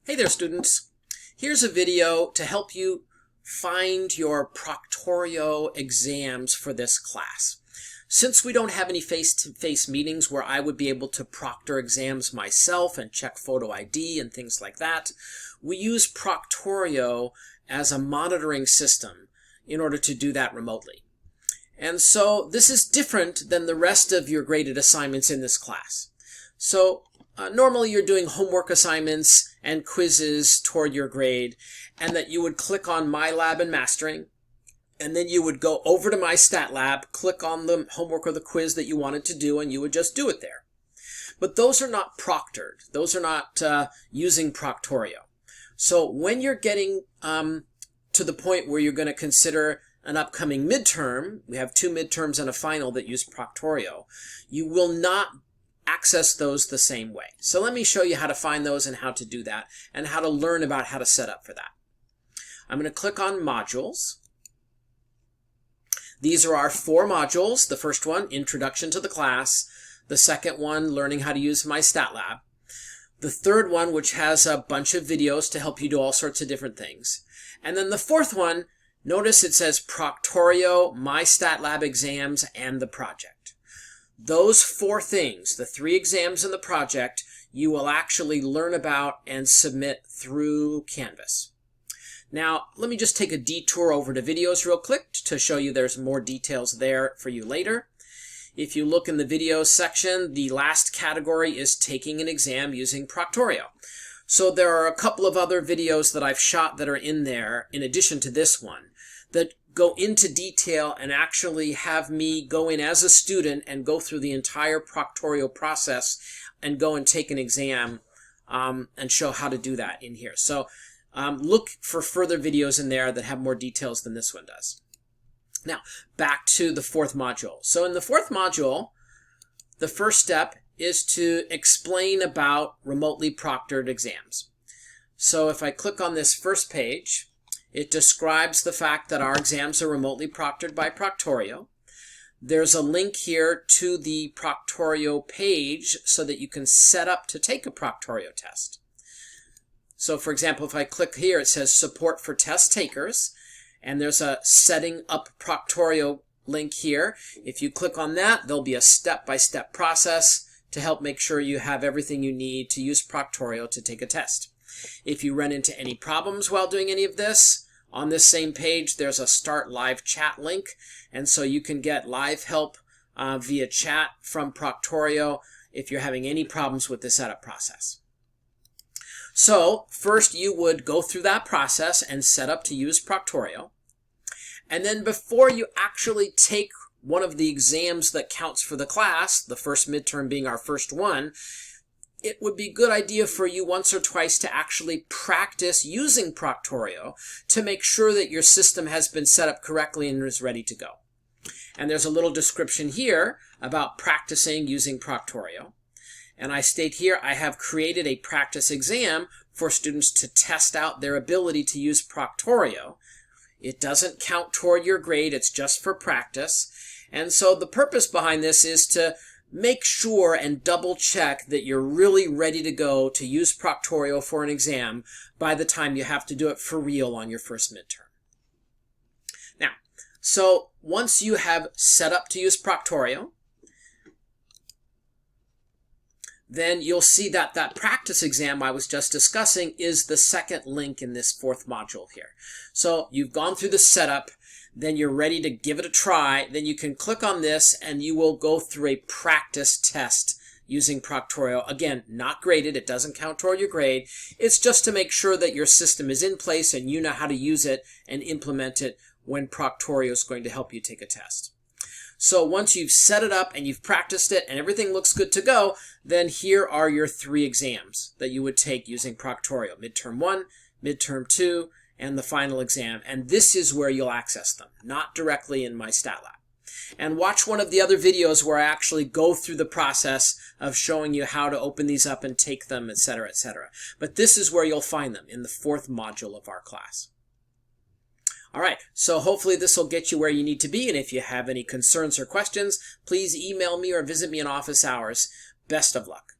Hey there, students. Here's a video to help you find your Proctorio exams for this class. Since we don't have any face-to-face meetings where I would be able to proctor exams myself and check photo ID and things like that, we use Proctorio as a monitoring system in order to do that remotely. And so this is different than the rest of your graded assignments in this class. So normally you're doing homework assignments and quizzes toward your grade, and that you would click on My Lab and Mastering, and then you would go over to My Stat Lab, click on the homework or the quiz that you wanted to do, and you would just do it there. But those are not proctored. Those are not using Proctorio. So when you're getting to the point where you're going to consider an upcoming midterm, we have 2 midterms and a final that use Proctorio, you will not access those the same way. So let me show you how to find those and how to do that, and how to learn about how to set up for that. I'm going to click on Modules. These are our 4 modules. The first one, Introduction to the Class. The second one, Learning how to use My Stat Lab. The third one, which has a bunch of videos to help you do all sorts of different things. And then the fourth one, notice it says Proctorio, My Stat Lab exams, and the project. Those 4 things, the 3 exams and the project, you will actually learn about and submit through Canvas. Now, let me just take a detour over to videos real quick to show you there's more details there for you later. If you look in the videos section, the last category is taking an exam using Proctorio. So there are a couple of other videos that I've shot that are in there, in addition to this one, that go into detail and actually have me go in as a student and go through the entire Proctorio process and go and take an exam and show how to do that in here. So look for further videos in there that have more details than this one does. Now, back to the 4th module. So in the 4th module, the first step is to explain about remotely proctored exams. So if I click on this first page, it describes the fact that our exams are remotely proctored by Proctorio. There's a link here to the Proctorio page so that you can set up to take a Proctorio test. So for example, if I click here, it says Support for Test Takers, and there's a Setting Up Proctorio link here. If you click on that, there'll be a step-by-step process to help make sure you have everything you need to use Proctorio to take a test. If you run into any problems while doing any of this, on this same page, there's a Start Live Chat link, and so you can get live help via chat from Proctorio if you're having any problems with the setup process. So first you would go through that process and set up to use Proctorio, and then before you actually take one of the exams that counts for the class, the first midterm being our first one, it would be a good idea for you once or twice to actually practice using Proctorio to make sure that your system has been set up correctly and is ready to go. And there's a little description here about practicing using Proctorio. And I state here, I have created a practice exam for students to test out their ability to use Proctorio. It doesn't count toward your grade, it's just for practice. And so the purpose behind this is to make sure and double check that you're really ready to go to use Proctorio for an exam by the time you have to do it for real on your first midterm. Now, so once you have set up to use Proctorio, then you'll see that that practice exam I was just discussing is the second link in this 4th module here. So you've gone through the setup, then you're ready to give it a try, then you can click on this and you will go through a practice test using Proctorio. Again, not graded, it doesn't count toward your grade. It's just to make sure that your system is in place and you know how to use it and implement it when Proctorio is going to help you take a test. So once you've set it up and you've practiced it and everything looks good to go, then here are your 3 exams that you would take using Proctorio. Midterm 1, Midterm 2, and the final exam, and this is where you'll access them, not directly in My Stat Lab. And watch one of the other videos where I actually go through the process of showing you how to open these up and take them, etc., etc. But this is where you'll find them, in the 4th module of our class. All right, so hopefully this will get you where you need to be, and if you have any concerns or questions, please email me or visit me in office hours. Best of luck.